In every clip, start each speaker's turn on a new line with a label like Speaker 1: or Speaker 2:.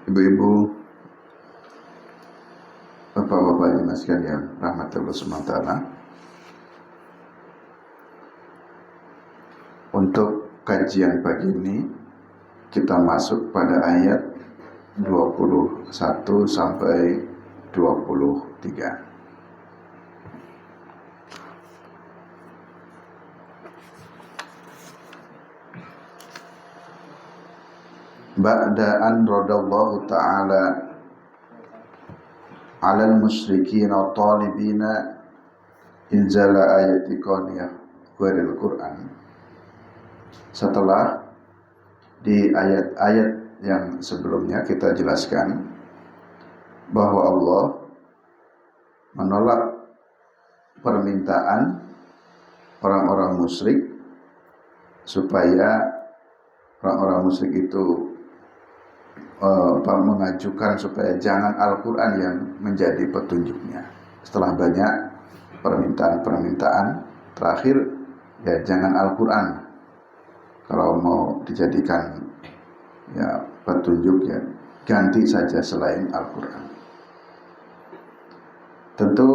Speaker 1: Ibu-ibu, bapak-bapak jemaah sekalian, rahmatullah SWT. Untuk kajian pagi ini, kita masuk pada ayat 21 sampai 23. Ba'da an radallahu ta'ala 'alal musyrikin wa talibina inzala ayati qaniyah waril Qur'an. Setelah di ayat-ayat yang sebelumnya kita jelaskan bahwa Allah menolak permintaan orang-orang musyrik supaya orang-orang musyrik itu mengajukan supaya jangan Al-Quran yang menjadi petunjuknya. Setelah banyak permintaan-permintaan, terakhir ya jangan Al-Quran kalau mau dijadikan ya petunjuk, ya ganti saja selain Al-Quran. Tentu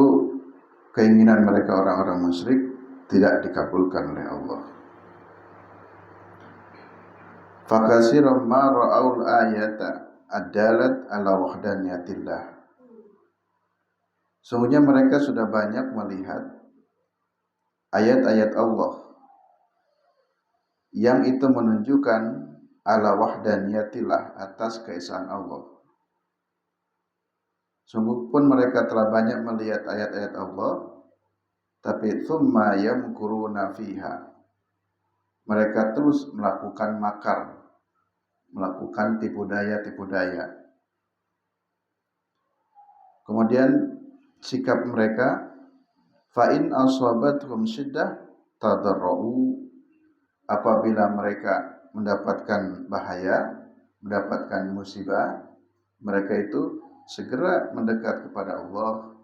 Speaker 1: keinginan mereka orang-orang musyrik tidak dikabulkan oleh Allah. Fakasiran ma ra'aul ayata adalat ala wahdaniyatillah. Sungguhnya mereka sudah banyak melihat ayat-ayat Allah yang itu menunjukkan ala wahdaniyatillah, atas keesaan Allah. Sungguh pun mereka telah banyak melihat ayat-ayat Allah, tapi thumma yamkuruna fiha, mereka terus melakukan makar, melakukan tipu daya. Kemudian sikap mereka, fa in asabathum syiddah tadarra'u, apabila mereka mendapatkan bahaya, mendapatkan musibah, mereka itu segera mendekat kepada Allah.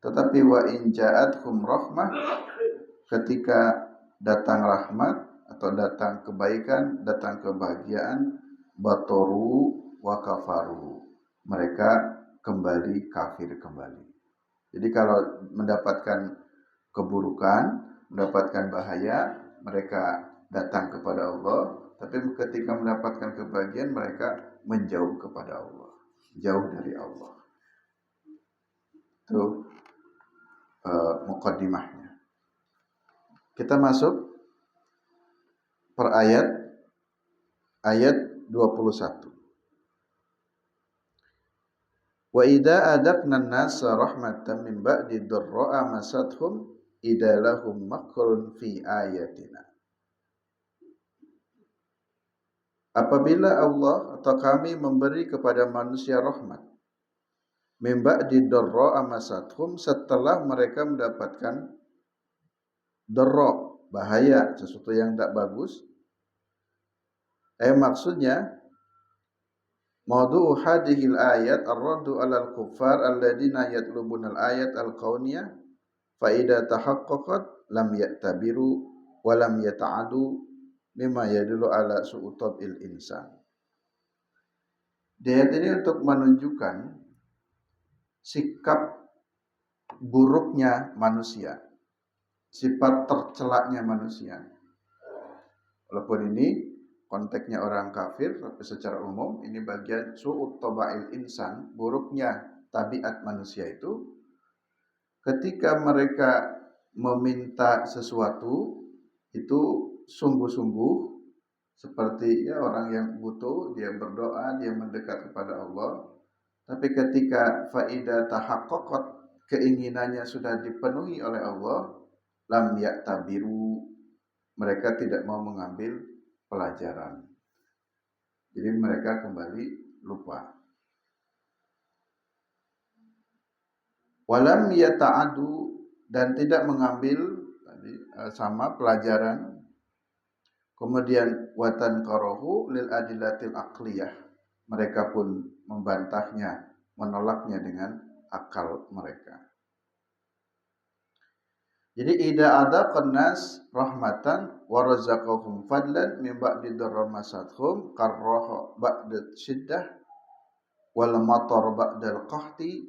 Speaker 1: Tetapi wa in ja'atkum rahmah, ketika datang rahmat atau datang kebaikan, datang kebahagiaan, batoru wa kafaru, mereka kembali kafir kembali. Jadi kalau mendapatkan keburukan, mendapatkan bahaya, mereka datang kepada Allah. Tapi ketika mendapatkan kebahagiaan, mereka menjauh kepada Allah, jauh dari Allah. Itu muqaddimahnya. Kita masuk per ayat 21. Wa idza adaqna an-nasa rahmatan min ba'di dharra'a masathum idalahum makrun fi ayatina. Apabila Allah atau kami memberi kepada manusia rahmat min ba'di dharra'a masathum, setelah mereka mendapatkan dharra, bahaya, sesuatu yang tidak bagus. Maksudnya maudu'u hadhil ayat ar-raddu 'alal kuffar alladziina yatlubuna al-ayat al-kauniyah fa idza tahaqqaqat lam ya'tabiru wa lam yata'adu mimma yadullu 'ala su'utabil insan. Ayat ini untuk menunjukkan sikap buruknya manusia, sifat tercelaknya manusia. Walaupun ini konteksnya orang kafir, tapi secara umum ini bagian su'ut taba'il insan, buruknya tabiat manusia itu. Ketika mereka meminta sesuatu itu sungguh-sungguh, seperti ya orang yang butuh, dia berdoa, dia mendekat kepada Allah. Tapi ketika faida tahaqqaqat, keinginannya sudah dipenuhi oleh Allah, lam ya'tabiru, mereka tidak mau mengambil pelajaran. Jadi mereka kembali lupa. Walam yata'adu, dan tidak mengambil sama pelajaran. Kemudian watan karahu lil adillatil aqliyah, mereka pun membantahnya, menolaknya dengan akal mereka. Jadi idza adaqan nas rahmatan wa razaqahum fadlan min ba'di dharra masathum karraha ba'da syiddah wal matar ba'dal qahti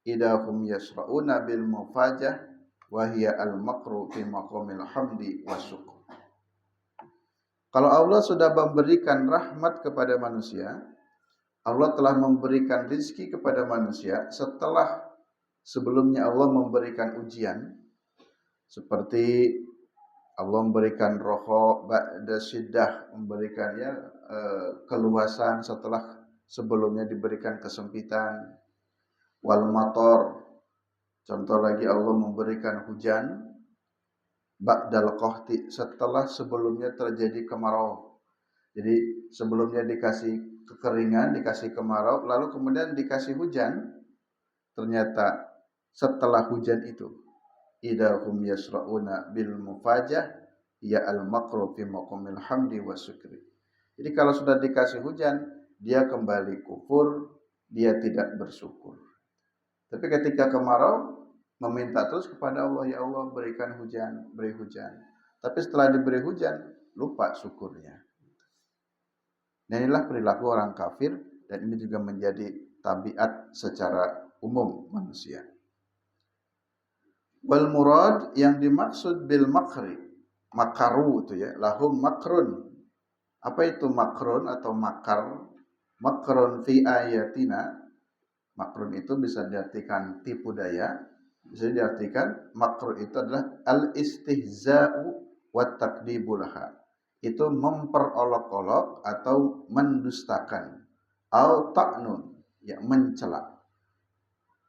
Speaker 1: idahum yasra'una bil mufajah wa hiya al makru fi maqamil hamdi wasyukur. Kalau Allah sudah memberikan rahmat kepada manusia, Allah telah memberikan rizki kepada manusia setelah sebelumnya Allah memberikan ujian, seperti Allah memberikan roho ba'da syiddah, memberikan keluasan setelah sebelumnya diberikan kesempitan. Wal mator, contoh lagi Allah memberikan hujan ba'dal qahti, setelah sebelumnya terjadi kemarau. Jadi sebelumnya dikasih kekeringan, dikasih kemarau, lalu kemudian dikasih hujan. Ternyata setelah hujan itu idahum yasra'una bil mufajah ya al makru fi maqamil hamdi wasyukri. Jadi kalau sudah dikasih hujan, dia kembali kufur, dia tidak bersyukur. Tapi ketika kemarau, meminta terus kepada Allah, ya Allah berikan hujan, beri hujan. Tapi setelah diberi hujan, lupa syukurnya. Dan inilah perilaku orang kafir, dan ini juga menjadi tabiat secara umum manusia. Wal murad, yang dimaksud bil makri, makaru itu ya, lahum makrun. Apa itu makrun atau makar? Makrun fi ayatina. Makrun itu bisa diartikan tipu daya, bisa diartikan makru itu adalah al-istihza'u wa takdibu laha. Itu memperolok-olok atau mendustakan. Au ta'nun, ya mencela.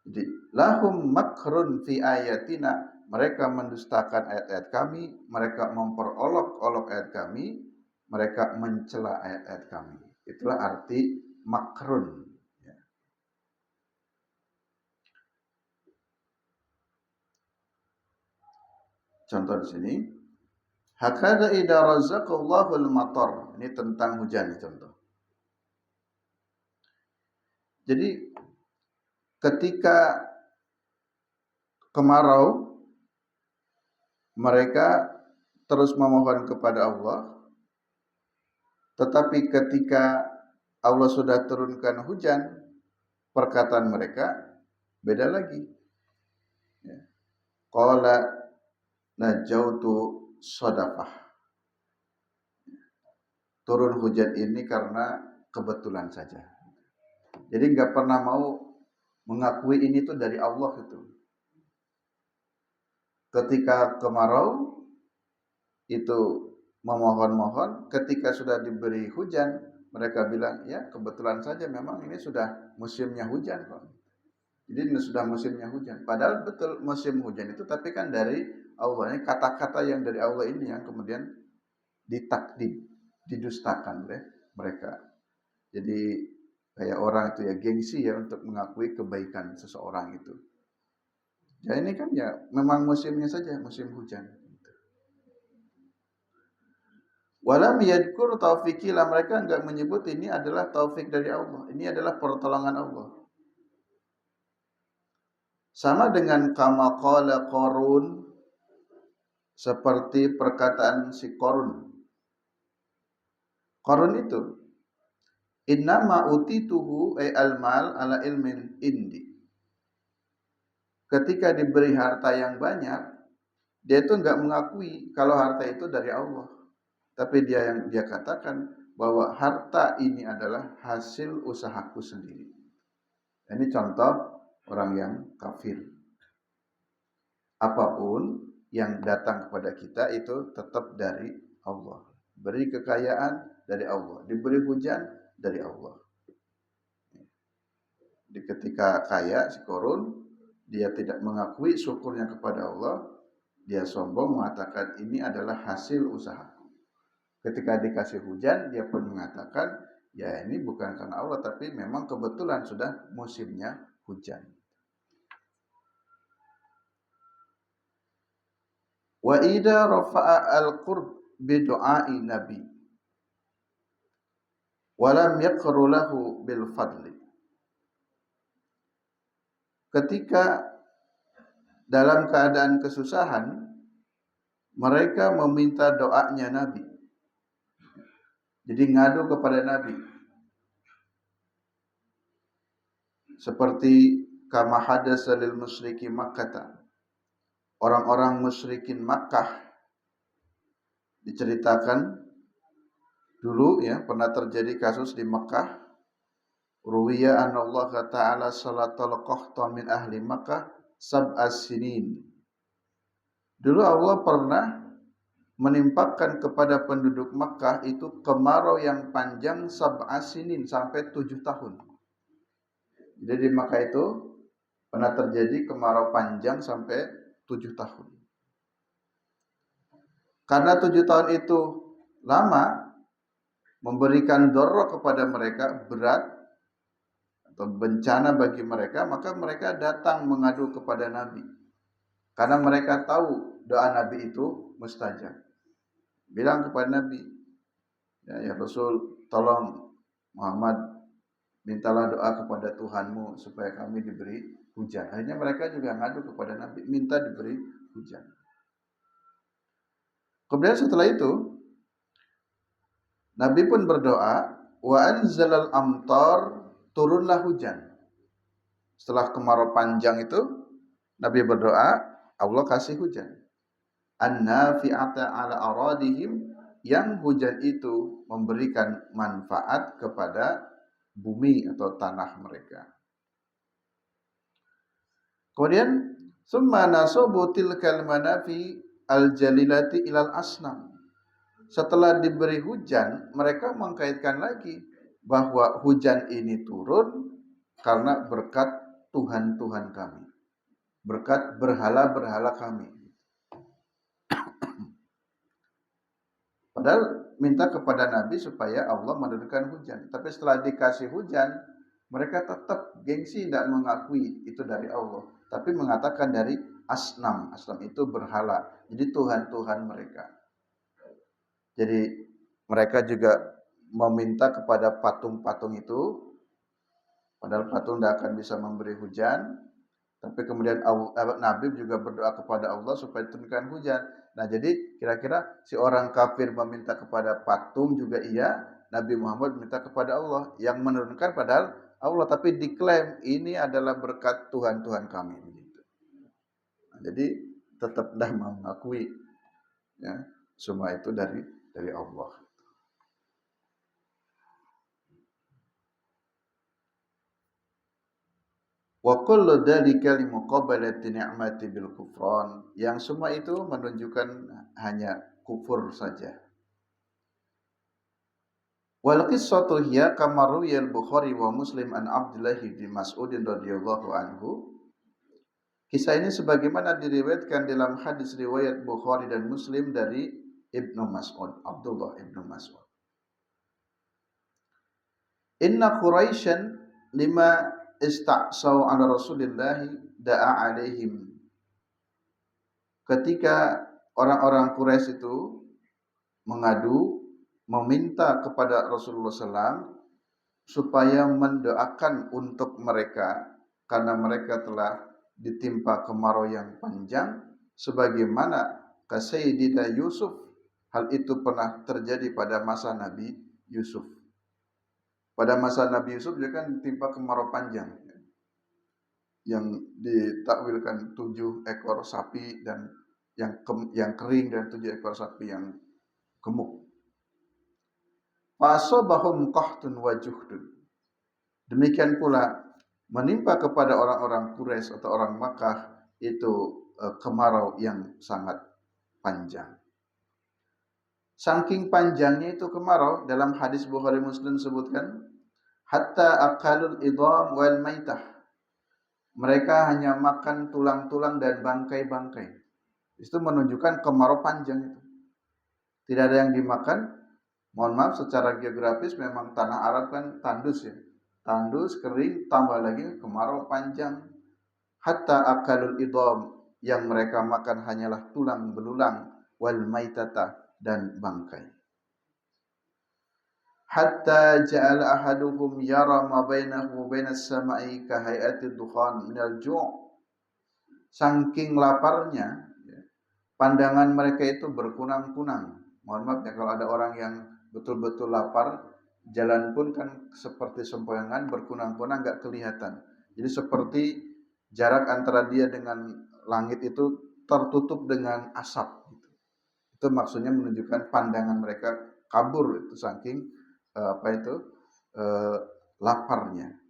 Speaker 1: Jadi lahum makrun fi ayatina, mereka mendustakan ayat-ayat kami, mereka memperolok-olok ayat kami, mereka mencela ayat-ayat kami. Itulah arti makrun. Contoh di sini, hakadha idza razaqallahu al-matar. Ini tentang hujan, contoh. Jadi ketika kemarau, mereka terus memohon kepada Allah, tetapi ketika Allah sudah turunkan hujan, perkataan mereka beda lagi. Qala najautu sodafah. Turun hujan ini karena kebetulan saja. Jadi nggak pernah mau mengakui ini tuh dari Allah itu. Ketika kemarau itu memohon-mohon, ketika sudah diberi hujan, mereka bilang, ya kebetulan saja memang ini sudah musimnya hujan kok. Jadi ini sudah musimnya hujan. Padahal betul musim hujan itu, tapi kan dari Allah. Ini kata-kata yang dari Allah ini yang kemudian ditakdim, didustakan oleh mereka. Jadi kayak orang itu ya gengsi ya untuk mengakui kebaikan seseorang itu. Ya ini kan ya memang musimnya saja, musim hujan. Walam yadkur taufiqillah, mereka enggak menyebut ini adalah taufik dari Allah. Ini adalah pertolongan Allah. Sama dengan kama qala Qarun, seperti perkataan si Qarun. Qarun itu innama utituhu ay al-mal ala ilmin indi. Ketika diberi harta yang banyak, dia itu enggak mengakui kalau harta itu dari Allah. Tapi dia katakan bahwa harta ini adalah hasil usahaku sendiri. Ini contoh orang yang kafir. Apapun yang datang kepada kita itu tetap dari Allah. Beri kekayaan dari Allah, diberi hujan dari Allah. Di ketika kaya si Qarun, dia tidak mengakui syukurnya kepada Allah, dia sombong mengatakan ini adalah hasil usahaku. Ketika dikasih hujan, dia pun mengatakan, ya ini bukan karena Allah, tapi memang kebetulan sudah musimnya hujan. Wa idza rafa'a al-qurb bi du'a'i nabi wa lam yaqru lahu bil fadli. Ketika dalam keadaan kesusahan, mereka meminta doanya Nabi. Jadi ngadu kepada Nabi. seperti kama hadasa lil musyriki Makkah, orang-orang musyrikin Makkah diceritakan dulu ya, pernah terjadi kasus di Makkah. Ruwiya anna Allah ta'ala salatal qahta min ahli Makkah sab'as sinin. Dulu Allah pernah menimpakan kepada penduduk Makkah itu kemarau yang panjang sab'as sinin, sampai 7 tahun. Jadi di Makkah itu pernah terjadi kemarau panjang sampai 7 tahun. Karena 7 tahun itu lama, memberikan dorok kepada mereka, berat atau bencana bagi mereka, maka mereka datang mengadu kepada Nabi. Karena mereka tahu doa Nabi itu mustajab. Bilang kepada Nabi, ya Rasul, tolong Muhammad, mintalah doa kepada Tuhanmu supaya kami diberi hujan. Akhirnya mereka juga ngadu kepada Nabi, minta diberi hujan. Kemudian setelah itu, Nabi pun berdoa, wa anzalal amtar, turunlah hujan. Setelah kemarau panjang itu, Nabi berdoa, Allah kasih hujan. An-nafi'ata ala aradihim, yang hujan itu memberikan manfaat kepada bumi atau tanah mereka. Kemudian summa nasabu tilkal manafi al-jalilati ilal asnam. Setelah diberi hujan, mereka mengkaitkan lagi bahwa hujan ini turun karena berkat Tuhan-Tuhan kami, berkat berhala-berhala kami. Padahal minta kepada Nabi supaya Allah menurunkan hujan. Tapi setelah dikasih hujan, mereka tetap gengsi, tidak mengakui itu dari Allah, tapi mengatakan dari asnam. Asnam itu berhala, jadi Tuhan-Tuhan mereka. Jadi mereka juga meminta kepada patung-patung itu, padahal patung tidak akan bisa memberi hujan. Tapi kemudian Nabi juga berdoa kepada Allah supaya turunkan hujan. Nah, jadi kira-kira si orang kafir meminta kepada patung juga iya, Nabi Muhammad minta kepada Allah yang menurunkan padahal Allah, tapi diklaim ini adalah berkat Tuhan-Tuhan kami begitu. Nah, jadi tetap dah mengakui ya, semua itu dari Allah. Wa kullu dzalika li muqabalati ni'mati bil kufran, yang semua itu menunjukkan hanya kufur saja. Wal qissatu hiya kama ruwiya al-Bukhari wa Muslim an Abdullah bin Mas'ud radhiyallahu anhu. Kisah ini sebagaimana diriwayatkan dalam hadis riwayat Bukhari dan Muslim dari Ibnu Mas'ud, Abdullah Ibnu Mas'ud. Inna Quraisyan lima ista'saw ala Rasulillahi da'a alaihim. Ketika orang-orang Quraisy itu mengadu, meminta kepada Rasulullah SAW supaya mendoakan untuk mereka karena mereka telah ditimpa kemarau yang panjang sebagaimana Sayyidina Yusuf. Hal itu pernah terjadi pada masa Nabi Yusuf. Pada masa Nabi Yusuf dia kan ditimpa kemarau panjang yang ditakwilkan 7 ekor sapi dan yang kering dan 7 ekor sapi yang gemuk. Fasobahum qahtun wa juhdun. Demikian pula menimpa kepada orang-orang Quraisy atau orang Makkah itu kemarau yang sangat panjang. Saking panjangnya itu kemarau, dalam hadis Bukhari Muslim sebutkan, hatta akalul idham wal maitah. Mereka hanya makan tulang-tulang dan bangkai-bangkai. Itu menunjukkan kemarau panjang itu. Tidak ada yang dimakan. Mohon maaf, secara geografis memang tanah Arab kan tandus ya. Tandus, kering, tambah lagi kemarau panjang. Hatta akalul idham, yang mereka makan hanyalah tulang belulang, wal maitata, dan bangkai. Hatta ja'ala ahaduhum yara ma bainahu wa bainas sama'i ka hay'ati dukhan minal ju'. Saking laparnya, pandangan mereka itu berkunang-kunang. Mohon maaf ya, kalau ada orang yang betul-betul lapar, jalan pun kan seperti sempoyongan, berkunang-kunang, enggak kelihatan. Jadi seperti jarak antara dia dengan langit itu tertutup dengan asap gitu. Itu maksudnya menunjukkan pandangan mereka kabur itu saking apa itu eh, laparnya.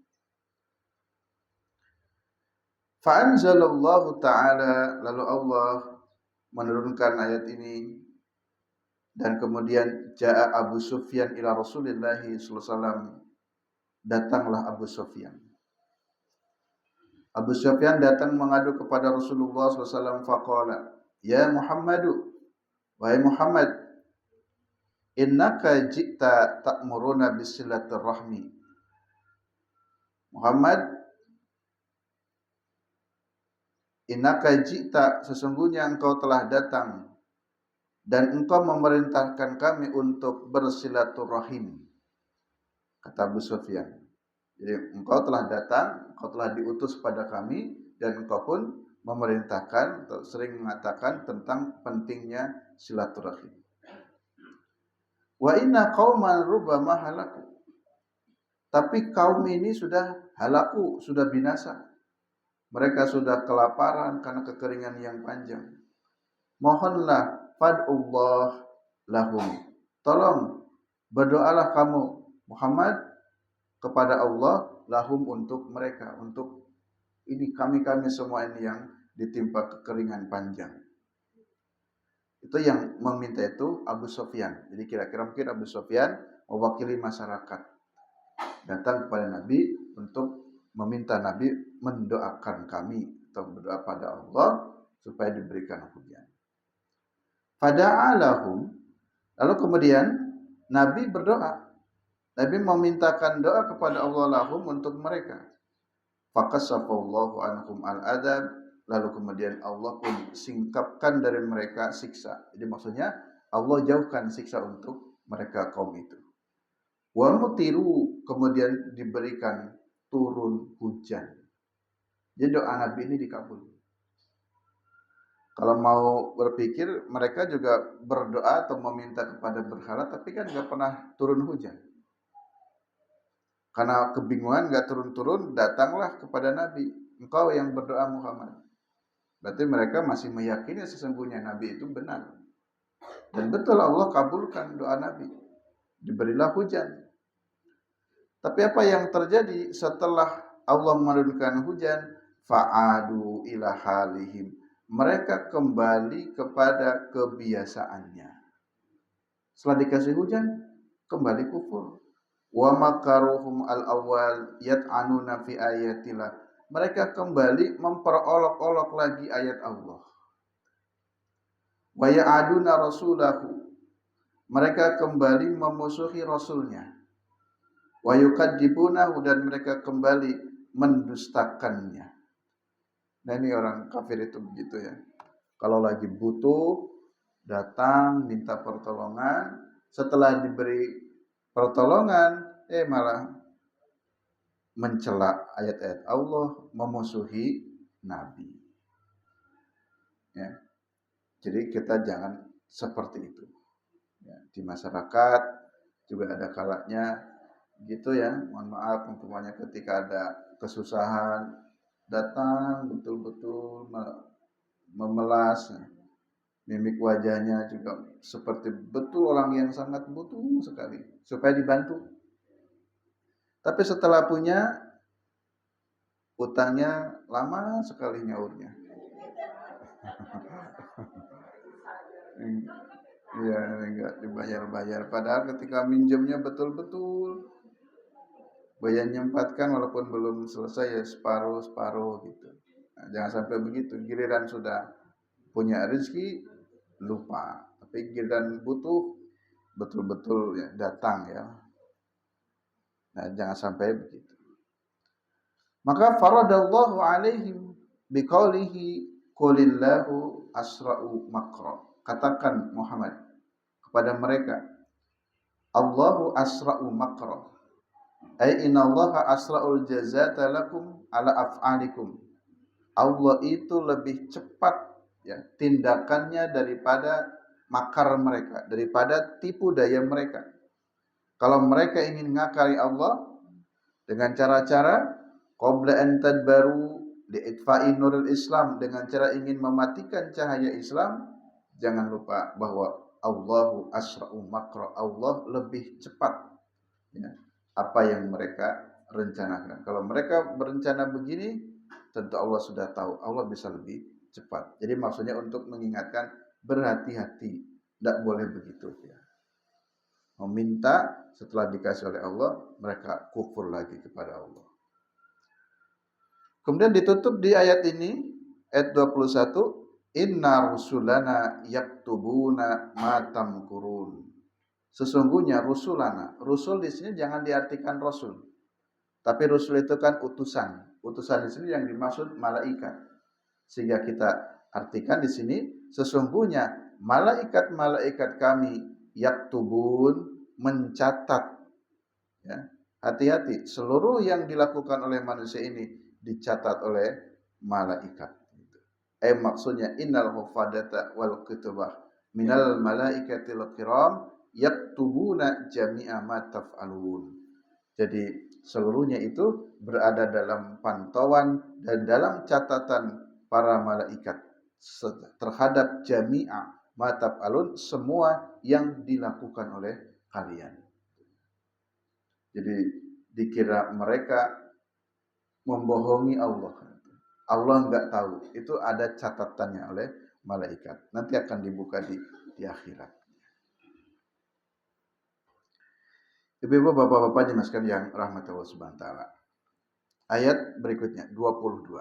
Speaker 1: Fa'anzalallahu ta'ala, lalu Allah menurunkan ayat ini, dan kemudian ja'a Abu Sufyan ila Rasulillah sallallahu alaihi wasallam, datanglah Abu Sufyan. Abu Sufyan datang mengadu kepada Rasulullah sallallahu alaihi wasallam, faqala, ya Muhammadu, wahai Muhammad, innaka ji'ta ta'muruna bisilaturrahmi. Muhammad, innaka ji'ta, sesungguhnya engkau telah datang dan engkau memerintahkan kami untuk bersilaturahim, kata Abu Sufyan. Jadi engkau telah datang, engkau telah diutus pada kami, dan engkau pun memerintahkan atau sering mengatakan tentang pentingnya silaturahim. Wa inna qauman rubbama halaku. Tapi kaum ini sudah halaku, sudah binasa. Mereka sudah kelaparan karena kekeringan yang panjang. Mohonlah fad'ullah lahum. Tolong berdoalah kamu Muhammad kepada Allah lahum, untuk mereka, untuk ini kami semua ini yang ditimpa kekeringan panjang. Itu yang meminta itu Abu Sufyan. Jadi kira-kira mungkin Abu Sufyan mewakili masyarakat datang kepada Nabi untuk meminta Nabi mendoakan kami atau berdoa pada Allah supaya diberikan hujan. Fada'alahum, lalu kemudian Nabi berdoa. Nabi memintakan doa kepada Allah lahum, untuk mereka. Faqasafallahu anhum al-adab, lalu kemudian Allah pun singkapkan dari mereka siksa. Jadi maksudnya Allah jauhkan siksa untuk mereka kaum itu. Wa mutiru, kemudian diberikan turun hujan. Jadi doa Nabi ini dikabul. Kalau mau berpikir, mereka juga berdoa atau meminta kepada berhala, tapi kan nggak pernah turun hujan. Karena kebingungan gak turun-turun, datanglah kepada Nabi, engkau yang berdoa Muhammad. Berarti mereka masih meyakini sesungguhnya Nabi itu benar. Dan betul Allah kabulkan doa Nabi. Diberilah hujan. Tapi apa yang terjadi setelah Allah menurunkan hujan? Fa'adu ila halihim. Mereka kembali kepada kebiasaannya. Setelah dikasih hujan, kembali kufur. Wa makaruhum al-awwal yat'anuna fi ayatillah. Mereka kembali memperolok-olok lagi ayat Allah. Wa ya'aduna rasulahu. Mereka kembali memusuhi rasulnya. Wa yukadzibunahu, dan mereka kembali mendustakannya. Nah ini orang kafir itu begitu ya. Kalau lagi butuh, datang minta pertolongan, setelah diberi pertolongan, malah mencela ayat-ayat Allah, memusuhi Nabi. Ya. Jadi kita jangan seperti itu. Ya, di masyarakat juga ada kalanya gitu ya. Mohon maaf umpamanya ketika ada kesusahan, datang betul-betul memelas. Mimik wajahnya juga seperti betul orang yang sangat butuh sekali supaya dibantu. Tapi setelah punya, utangnya lama sekali nyaurnya. Iya, enggak dibayar-bayar. Padahal ketika minjemnya betul-betul bayar nyempatkan, walaupun belum selesai ya separuh gitu. Nah, jangan sampai begitu. Giliran sudah punya rezeki lupa, tapi giliran butuh betul-betul ya datang ya. Nah, jangan sampai begitu. Maka faradallahu alaihim biqaulihi qulillahu asra'u makra. Katakan Muhammad kepada mereka, Allahu asra'u makra. Ai innallaha asra'ul jazata lakum ala af'alikum. Allah itu lebih cepat ya tindakannya daripada makar mereka, daripada tipu daya mereka. Kalau mereka ingin ngakali Allah dengan cara-cara, qabla an tadbaru li'itfa'i nuril Islam, dengan cara ingin mematikan cahaya Islam. Jangan lupa bahwa Allahu asra'u makra, Allah lebih cepat ya, apa yang mereka rencanakan. Kalau mereka berencana begini, tentu Allah sudah tahu, Allah bisa lebih cepat. Jadi maksudnya untuk mengingatkan, berhati-hati, tidak boleh begitu ya. Meminta setelah dikasih oleh Allah, mereka kufur lagi kepada Allah. Kemudian ditutup di ayat ini, ayat 21, inna rusulana yaktubuna ma tamkurun. Sesungguhnya rusulana, rusul di sini jangan diartikan rasul. Tapi rusul itu kan utusan. Utusan di sini yang dimaksud malaikat. Sehingga kita artikan di sini, sesungguhnya malaikat-malaikat kami yaktubun, mencatat. Ya. Hati-hati, seluruh yang dilakukan oleh manusia ini dicatat oleh malaikat. Maksudnya innal hufadata wal kutubah minal malaikatil kiram yaktubuna jami'a ma taf'alun. Jadi seluruhnya itu berada dalam pantauan dan dalam catatan para malaikat terhadap jami'a ma taf'alun, semua yang dilakukan oleh kalian. Jadi dikira mereka membohongi Allah. Allah enggak tahu. Itu ada catatannya oleh malaikat. Nanti akan dibuka di akhirat. Ibu-ibu, bapak-bapak dimasukkan yang rahmat Allah Subhanahu wa taala. Ayat berikutnya 22.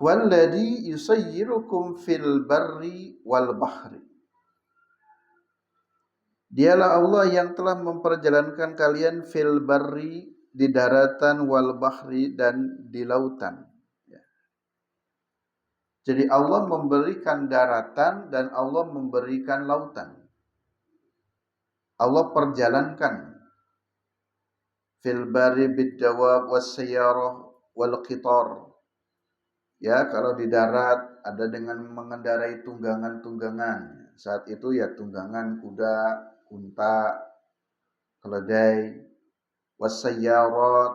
Speaker 1: Walladzi yusayyirukum fil barri wal bahri. Dialah Allah yang telah memperjalankan kalian fil barri, di daratan, wal bahri, dan di lautan. Ya. Jadi Allah memberikan daratan dan Allah memberikan lautan. Allah perjalankan fil barri bid-dawab was-sayyarah wal qitar. Ya, kalau di darat ada dengan mengendarai tunggangan-tunggangan. Saat itu ya tunggangan kuda, unta, keledai, wasayyarat,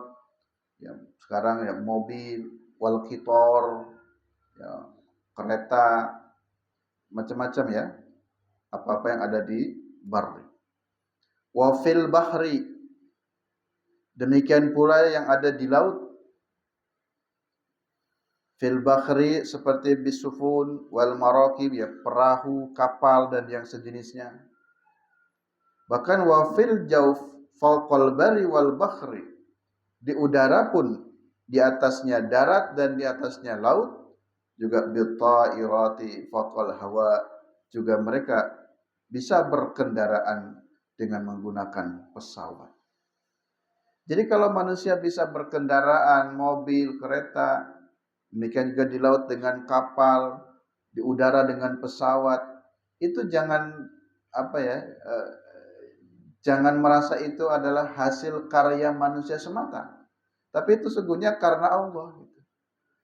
Speaker 1: ya sekarang ya mobil, wal qitar, ya kereta, macam-macam ya, apa-apa yang ada di bar. Wa fil bahri, demikian pula yang ada di laut. Fil bahri seperti bisufun wal marakib, ya perahu, kapal dan yang sejenisnya. Bahkan wa fil jauf fawqal bari wal bahri, di udara pun, di atasnya darat dan di atasnya laut, juga bitta'irati fawqal hawa, juga mereka bisa berkendaraan dengan menggunakan pesawat. Jadi kalau manusia bisa berkendaraan, mobil, kereta, demikian juga di laut dengan kapal, di udara dengan pesawat, itu jangan jangan merasa itu adalah hasil karya manusia semata. Tapi itu sesungguhnya karena Allah.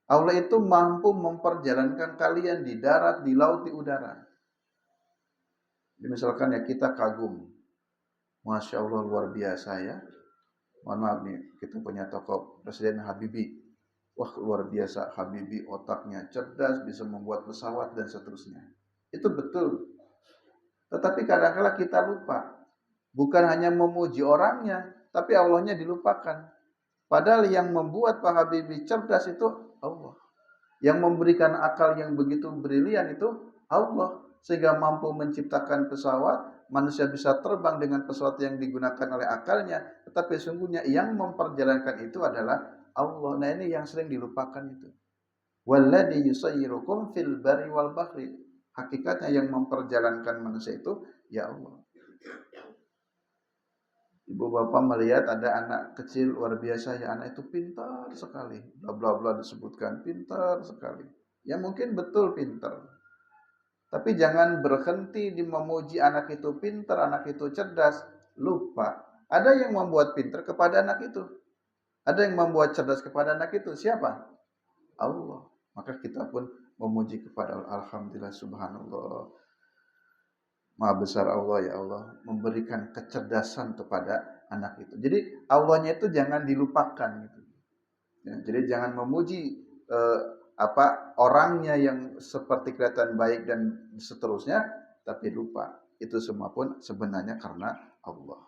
Speaker 1: Allah itu mampu memperjalankan kalian di darat, di laut, di udara. Jadi misalkan ya kita kagum, Masya Allah luar biasa ya. Mohon maaf nih, kita punya tokoh Presiden Habibie. Wah luar biasa Habibie, otaknya cerdas, bisa membuat pesawat dan seterusnya. Itu betul. Tetapi kadang-kala kita lupa. Bukan hanya memuji orangnya, tapi Allahnya dilupakan. Padahal yang membuat Pak Habibie cerdas itu Allah. Yang memberikan akal yang begitu brilian itu Allah. Sehingga mampu menciptakan pesawat, manusia bisa terbang dengan pesawat yang digunakan oleh akalnya. Tetapi sungguhnya yang memperjalankan itu adalah Allah. Nah ini yang sering dilupakan itu. Walladzi yusayyirukum fil barri wal bahri. Hakikatnya yang memperjalankan manusia itu ya Allah. Ibu bapak melihat ada anak kecil luar biasa, ya anak itu pintar sekali, bla bla bla disebutkan pintar sekali. Ya mungkin betul pintar. Tapi jangan berhenti di memuji anak itu pintar, anak itu cerdas, lupa. Ada yang membuat pintar kepada anak itu. Ada yang membuat cerdas kepada anak itu. Siapa? Allah. Maka kita pun memuji kepada Allah. Alhamdulillah subhanallah. Maha besar Allah ya Allah memberikan kecerdasan kepada anak itu. Jadi Allahnya itu jangan dilupakan gitu. Ya, jadi jangan memuji eh, orangnya yang seperti kelihatan baik dan seterusnya, tapi lupa itu semua pun sebenarnya karena Allah.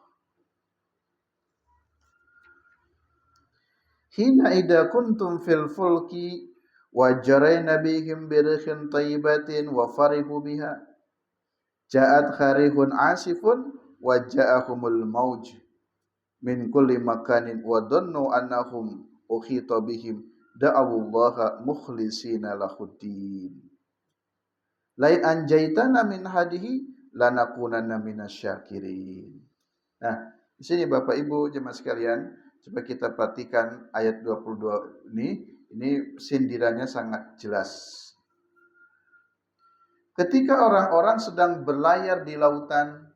Speaker 1: Hina idza kuntum fil fulki wa jarayna bihim birikhin thayyibatin wa farihu biha ja'at kharihun asifun wa ja'ahumul mauj min kulli makanin wa dhannu annahum ukhita bihim da'awullaha mukhlishina lahuddin lain anjaitana min hadihi lanakunanna minasyakirin. Nah, di sini Bapak Ibu jemaah sekalian, coba kita perhatikan ayat 22 ini sindirannya sangat jelas. Ketika orang-orang sedang berlayar di lautan,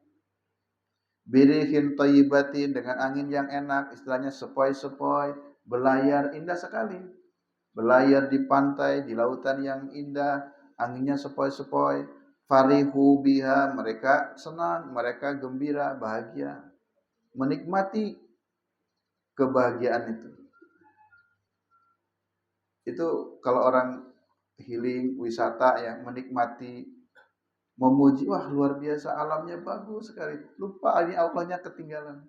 Speaker 1: birihin thayyibatin dengan angin yang enak, istilahnya sepoi-sepoi, berlayar indah sekali. Berlayar di pantai, di lautan yang indah, anginnya sepoi-sepoi, farihu biha, mereka senang, mereka gembira, bahagia, menikmati kebahagiaan itu. Itu kalau orang healing, wisata yang menikmati, memuji, wah luar biasa alamnya bagus sekali. Lupa ini Allahnya ketinggalan.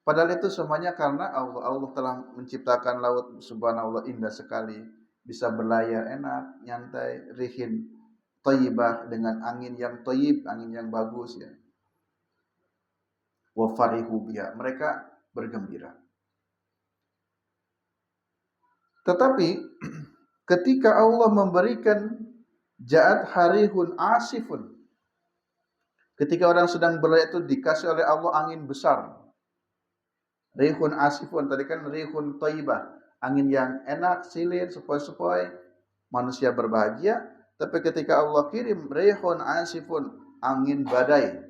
Speaker 1: Padahal itu semuanya karena Allah. Allah telah menciptakan laut subhanallah indah sekali. Bisa berlayar enak, nyantai, rihin, thayyibah dengan angin yang thayyib, angin yang bagus ya. Wa farihu biha, mereka bergembira. Tetapi ketika Allah memberikan ja'at harihun asifun, ketika orang sedang berlayar itu dikasih oleh Allah angin besar. Rihun asifun, tadi kan rihun thayyibah, angin yang enak, silir, sepoi-sepoi, manusia berbahagia. Tapi ketika Allah kirim rihun asifun, angin badai,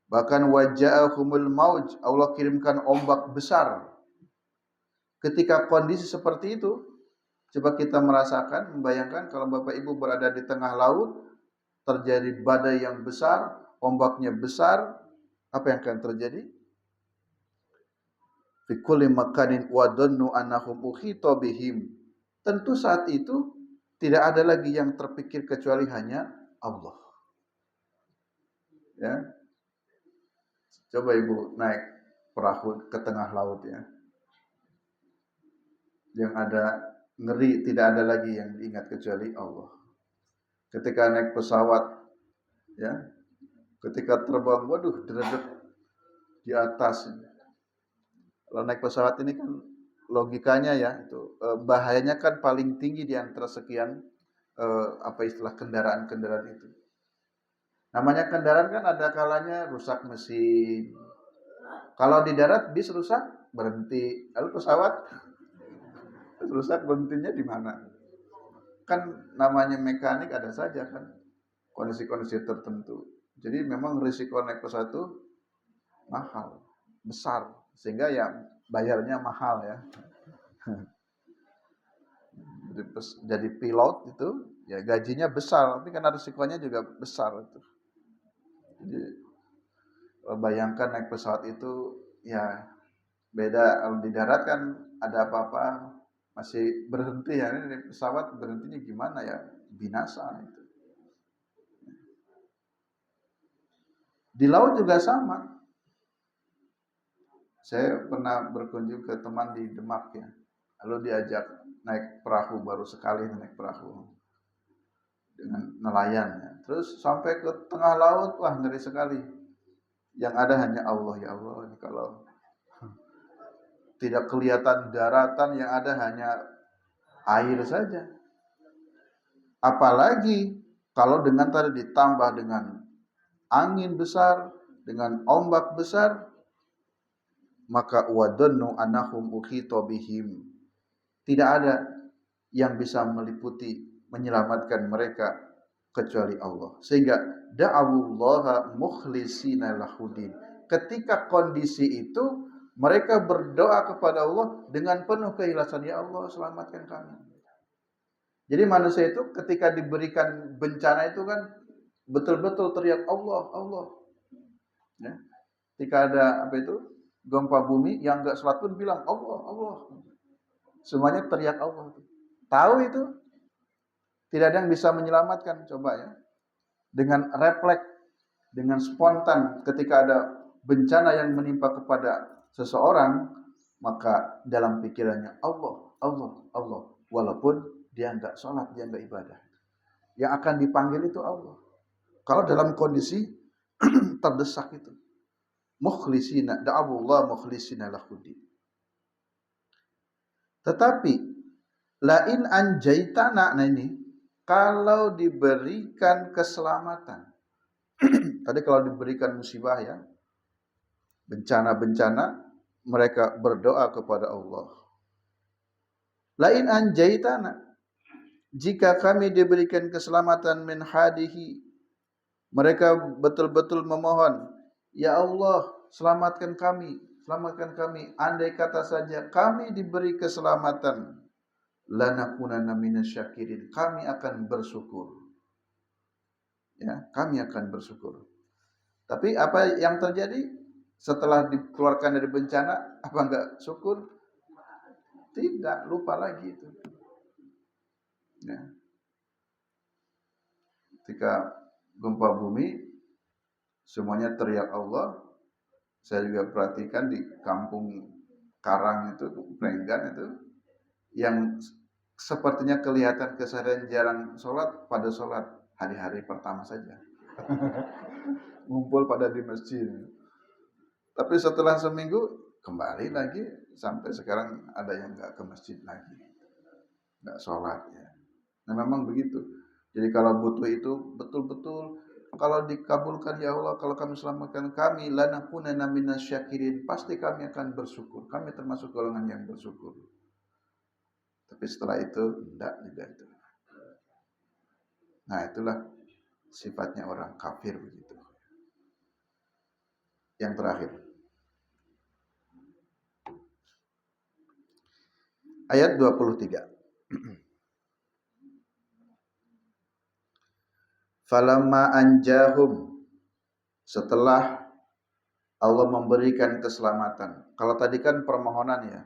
Speaker 1: bahkan waja'ahumul mauj, Allah kirimkan ombak besar. Ketika kondisi seperti itu, coba kita merasakan, membayangkan kalau Bapak Ibu berada di tengah laut, terjadi badai yang besar, ombaknya besar, apa yang akan terjadi? Fi kulli makanin wa dhannu annahum ukhita bihim. Tentu saat itu tidak ada lagi yang terpikir kecuali hanya Allah. Ya. Coba Ibu naik perahu ke tengah laut ya. Yang ada ngeri, tidak ada lagi yang diingat kecuali Allah. Ketika naik pesawat ya, ketika terbang, waduh, deredek di atas. Kalau naik pesawat ini kan logikanya ya, itu bahayanya kan paling tinggi di antara sekian istilah kendaraan-kendaraan itu. Namanya kendaraan kan ada kalanya rusak mesin. Kalau di darat bis rusak berhenti. Lalu pesawat rusak berhentinya di mana? Kan namanya mekanik ada saja kan kondisi-kondisi tertentu. Jadi memang risiko naik pesawat itu mahal, besar, sehingga ya bayarnya mahal ya. Jadi pilot itu ya gajinya besar, tapi karena risikonya juga besar itu. Jadi bayangkan naik pesawat itu ya beda. Kalau di darat kan ada apa-apa masih berhenti ya, ini pesawat berhentinya gimana ya, binasa itu. Di laut juga sama. Saya pernah berkunjung ke teman di Demak ya, lalu diajak naik perahu, baru sekali naik perahu dengan nelayan ya. Terus sampai ke tengah laut, wah ngeri sekali. Yang ada hanya Allah, ya Allah, ini kalau tidak kelihatan daratan, yang ada hanya air saja. Apalagi kalau dengan tadi ditambah dengan angin besar, dengan ombak besar, maka wadannu annahum ukhita bihim. Tidak ada yang bisa meliputi, menyelamatkan mereka kecuali Allah. Sehingga da'awullaha mukhlishina lahudin. Ketika kondisi itu mereka berdoa kepada Allah dengan penuh keikhlasan, ya Allah selamatkan kami. Jadi manusia itu ketika diberikan bencana itu kan betul-betul teriak Allah, Allah. Ya. Ketika ada apa itu gempa bumi, yang enggak sholat pun bilang Allah, Allah. Semuanya teriak Allah. Tahu itu tidak ada yang bisa menyelamatkan, coba ya. Dengan refleks, dengan spontan ketika ada bencana yang menimpa kepada seseorang, maka dalam pikirannya Allah, Allah, Allah. Walaupun dia enggak sholat, dia enggak ibadah. Yang akan dipanggil itu Allah. Kalau dalam kondisi terdesak itu. Mukhlisina, da'abullah mukhlisina lahuddin. Tetapi, lain anjaitana, nah ini, kalau diberikan keselamatan. Tadi kalau diberikan musibah ya, bencana-bencana, mereka berdoa kepada Allah. Lain anjaitana, jika kami diberikan keselamatan min hadihi, mereka betul-betul memohon, ya Allah, selamatkan kami, selamatkan kami. Andai kata saja kami diberi keselamatan, lanakunanna minasyakirin, kami akan bersyukur. Ya, kami akan bersyukur. Tapi apa yang terjadi setelah dikeluarkan dari bencana? Apa enggak syukur? Tidak, lupa lagi itu. Ya. Ketika gempa bumi, semuanya teriak Allah. Saya juga perhatikan di kampung Karang itu, Brenggan itu, yang sepertinya kelihatan keseharian jarang sholat, pada sholat hari-hari pertama saja. Ngumpul pada di masjid. Tapi setelah seminggu kembali lagi, sampai sekarang ada yang nggak ke masjid lagi, nggak sholat ya. Nah memang begitu. Jadi kalau butuh itu betul-betul, kalau dikabulkan ya Allah, kalau kami selamatkan kami, lanakunanna minasyakirin, pasti kami akan bersyukur. Kami termasuk golongan yang bersyukur. Tapi setelah itu enggak juga itu. Nah itulah sifatnya orang kafir begitu. Yang terakhir, ayat 23. Falamma anjahum, setelah Allah memberikan keselamatan. Kalau tadi kan permohonan ya.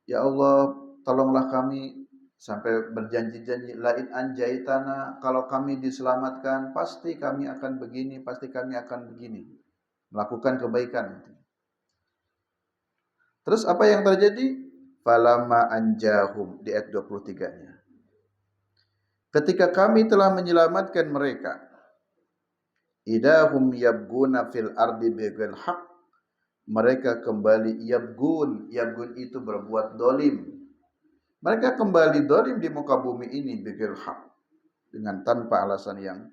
Speaker 1: Ya Allah, tolonglah kami, sampai berjanji-janji, lain anjaitana, kalau kami diselamatkan pasti kami akan begini, pasti kami akan begini. Melakukan kebaikan. Terus apa yang terjadi? Falamma anjahum, di ayat 23-nya. Ketika kami telah menyelamatkan mereka, idahum yabguna fil ardi bighairil haq, mereka kembali yabgun itu berbuat dolim. Mereka kembali dolim di muka bumi ini bighairil haq, dengan tanpa alasan yang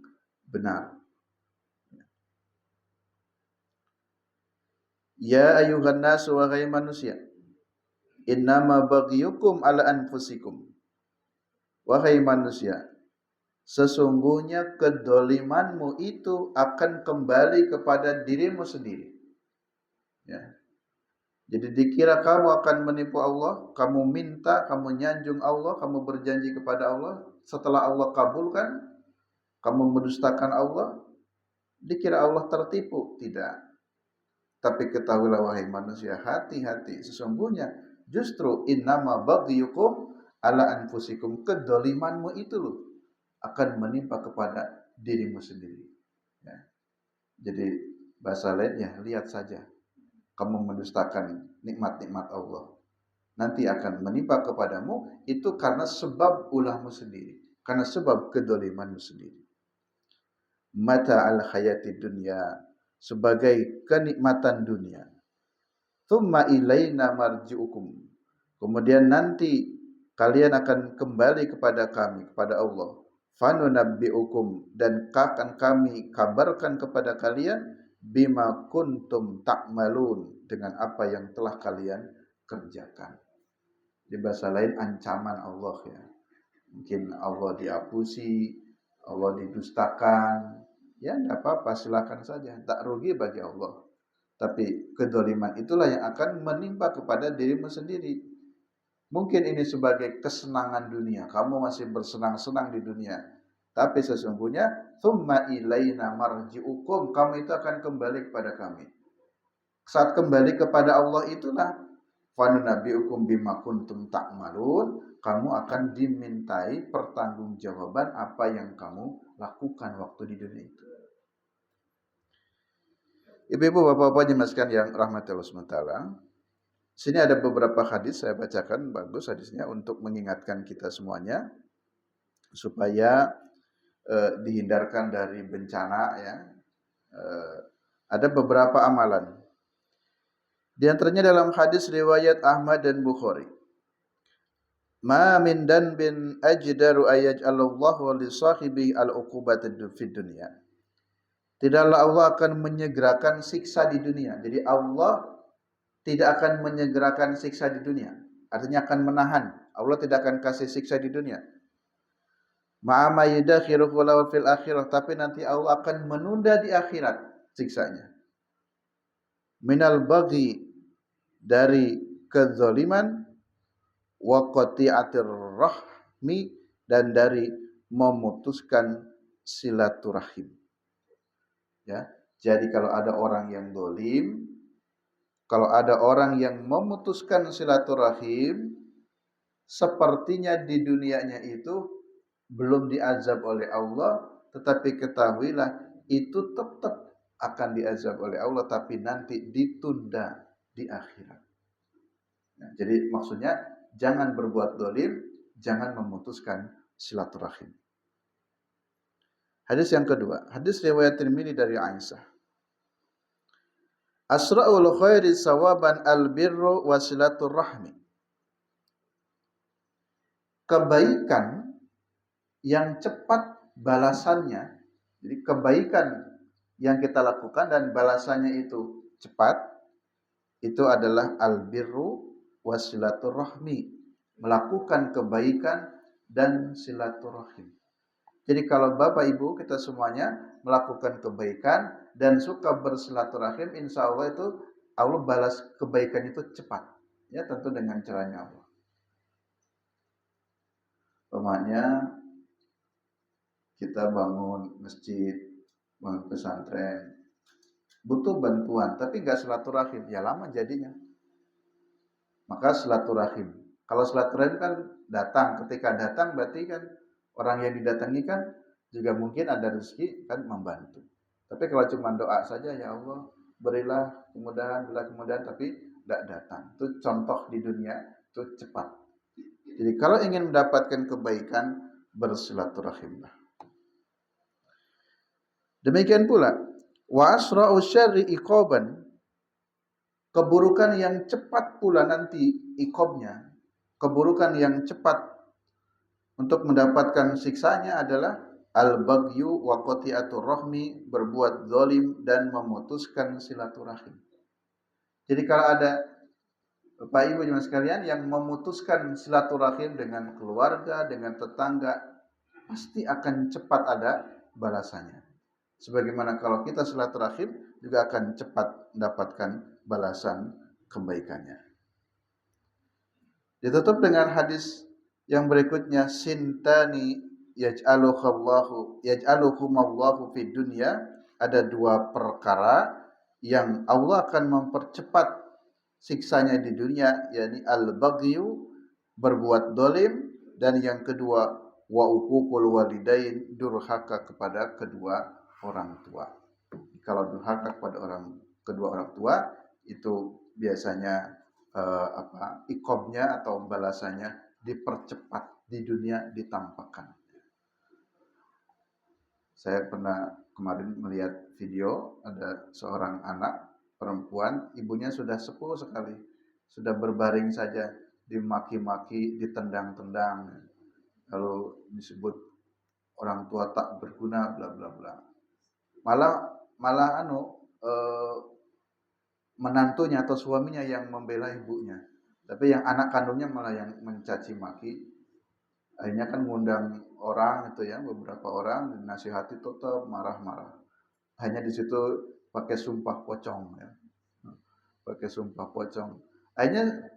Speaker 1: benar. Ya ayuhan nasu, wahai manusia, innama baghyukum ala anfusikum. Wahai manusia, sesungguhnya kedolimanmu itu akan kembali kepada dirimu sendiri. Ya. Jadi dikira kamu akan menipu Allah, kamu minta, kamu nyanjung Allah, kamu berjanji kepada Allah, setelah Allah kabulkan, kamu mendustakan Allah, dikira Allah tertipu. Tidak. Tapi ketahuilah wahai manusia, hati-hati, sesungguhnya justru innama baghyukum ala anfusikum, kedolimanmu itu loh akan menimpa kepada dirimu sendiri. Ya. Jadi bahasa lainnya, lihat saja, kamu mendustakan nikmat-nikmat Allah, nanti akan menimpa kepadamu itu karena sebab ulahmu sendiri, karena sebab kedolimanmu sendiri. Mata al hayati dunia, sebagai kenikmatan dunia. Thumma ilaina marji'ukum, kemudian nanti kalian akan kembali kepada kami, kepada Allah. Fanunabbi'ukum, dan akan kami kabarkan kepada kalian, bima kuntum ta'malun, dengan apa yang telah kalian kerjakan. Di bahasa lain ancaman Allah ya. Mungkin Allah diapusi, Allah didustakan, ya tidak apa-apa, silakan saja, tak rugi bagi Allah. Tapi kedoliman itulah yang akan menimpa kepada dirimu sendiri. Mungkin ini sebagai kesenangan dunia, kamu masih bersenang-senang di dunia, Tapi sesungguhnya tsumma ilaina marji'ukum, kamu itu akan kembali kepada kami. Saat kembali kepada Allah itulah fanunabbi'ukum bima kuntum ta'malun, kamu akan dimintai pertanggungjawaban apa yang kamu lakukan waktu di dunia itu. Ibu-ibu, bapak-bapak jemaah sekalian yang rahmati Allah SWT, sini ada beberapa hadis saya bacakan, bagus hadisnya untuk mengingatkan kita semuanya supaya dihindarkan dari bencana ya. Ada beberapa amalan. Di antaranya dalam hadis riwayat Ahmad dan Bukhari. Ma min danbin ajdaru ayaj'alallahu li sahibi al-uqubata fid dunya. Tidaklah Allah akan menyegerakan siksa di dunia. Jadi Allah tidak akan menyegerakan siksa di dunia. Artinya akan menahan. Allah tidak akan kasih siksa di dunia. Ma'ama yudakhiruhu lahu fil akhirah. Tapi nanti Allah akan menunda di akhirat siksanya. Minal baghi, dari kezaliman, wa qati'atir rahmi, dan dari memutuskan silaturahim. Ya, jadi kalau ada orang yang zalim, kalau ada orang yang memutuskan silaturahim, sepertinya di dunianya itu belum diazab oleh Allah, tetapi ketahuilah itu tetap akan diazab oleh Allah, tapi nanti ditunda di akhirat. Nah, jadi maksudnya jangan berbuat zalim, jangan memutuskan silaturahim. Hadis yang kedua, hadis riwayat Tirmidzi dari Aisyah. Asra'ul khairi sawaban albirru wasilatur rahmi. Kebaikan yang cepat balasannya, jadi kebaikan yang kita lakukan dan balasannya itu cepat, itu adalah albirru wasilatur rahmi, melakukan kebaikan dan silaturahim. Jadi kalau Bapak Ibu kita semuanya melakukan kebaikan dan suka bersilaturahim, insya Allah itu Allah balas kebaikan itu cepat. Ya tentu dengan caranya Allah. Umpamanya kita bangun masjid, bangun pesantren, butuh bantuan, tapi nggak silaturahim, ya lama jadinya. Maka silaturahim. Kalau silaturahim kan datang, ketika datang berarti kan orang yang didatangi kan juga mungkin ada rezeki kan membantu. Tapi kalau cuma doa saja, ya Allah berilah kemudahan, tapi tidak datang. Itu contoh di dunia itu cepat. Jadi kalau ingin mendapatkan kebaikan, bersilaturahimlah. Demikian pula wa asra'u syarri iqaban, keburukan yang cepat pula nanti iqabnya, keburukan yang cepat untuk mendapatkan siksanya adalah al-baghyu wa qati'atur rahmi, berbuat zalim dan memutuskan silaturahim. Jadi kalau ada Bapak Ibu jemaah sekalian yang memutuskan silaturahim dengan keluarga, dengan tetangga, pasti akan cepat ada balasannya. Sebagaimana kalau kita silaturahim juga akan cepat mendapatkan balasan kebaikannya. Ditutup dengan hadis yang berikutnya, sintani yaj'aluhumallahu fid dunya, ada dua perkara yang Allah akan mempercepat siksanya di dunia, yakni al-baghyu, berbuat zalim, dan yang kedua wa uququl walidain, durhaka kepada kedua orang tua. Kalau durhaka kepada kedua orang tua itu biasanya iqabnya atau balasannya dipercepat di dunia, ditampakkan. Saya pernah kemarin melihat video, ada seorang anak perempuan, ibunya sudah sepuh sekali, sudah berbaring saja, dimaki-maki, ditendang-tendang, lalu disebut orang tua tak berguna, bla bla bla. Malah menantunya atau suaminya yang membela ibunya, tapi yang anak kandungnya malah yang mencaci maki. Akhirnya kan ngundang orang itu ya, beberapa orang, dinasihati tetap marah-marah. Hanya di situ pakai sumpah pocong ya. Pakai sumpah pocong. Akhirnya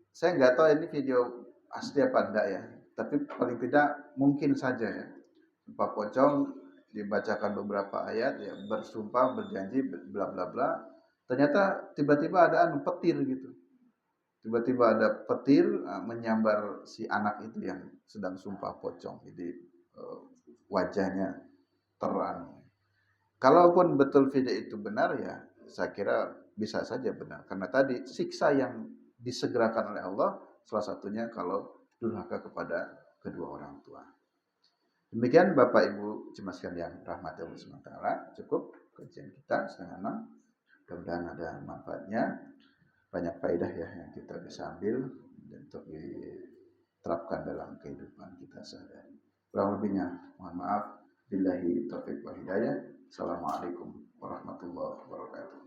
Speaker 1: saya nggak tahu ini video asli apa enggak ya, tapi paling tidak mungkin saja ya. Pak Pocong dibacakan beberapa ayat ya, bersumpah berjanji bla bla bla, ternyata tiba-tiba ada petir gitu, tiba-tiba ada petir menyambar si anak itu yang sedang sumpah pocong, jadi wajahnya terang. Kalaupun betul video itu benar ya, saya kira bisa saja benar. Karena tadi siksa yang disegerakan oleh Allah, salah satunya kalau durhaka kepada kedua orang tua. Demikian Bapak Ibu cemaskan yang rahmati Allah SWT. Cukup kajian kita setengah 6. Mudah-mudahan ada manfaatnya. Banyak faedah ya yang kita bisa ambil dan untuk diterapkan dalam kehidupan kita sehari-hari. Kurang lebihnya mohon maaf. Billahi taufiq wal hidayah. Assalamualaikum warahmatullahi wabarakatuh.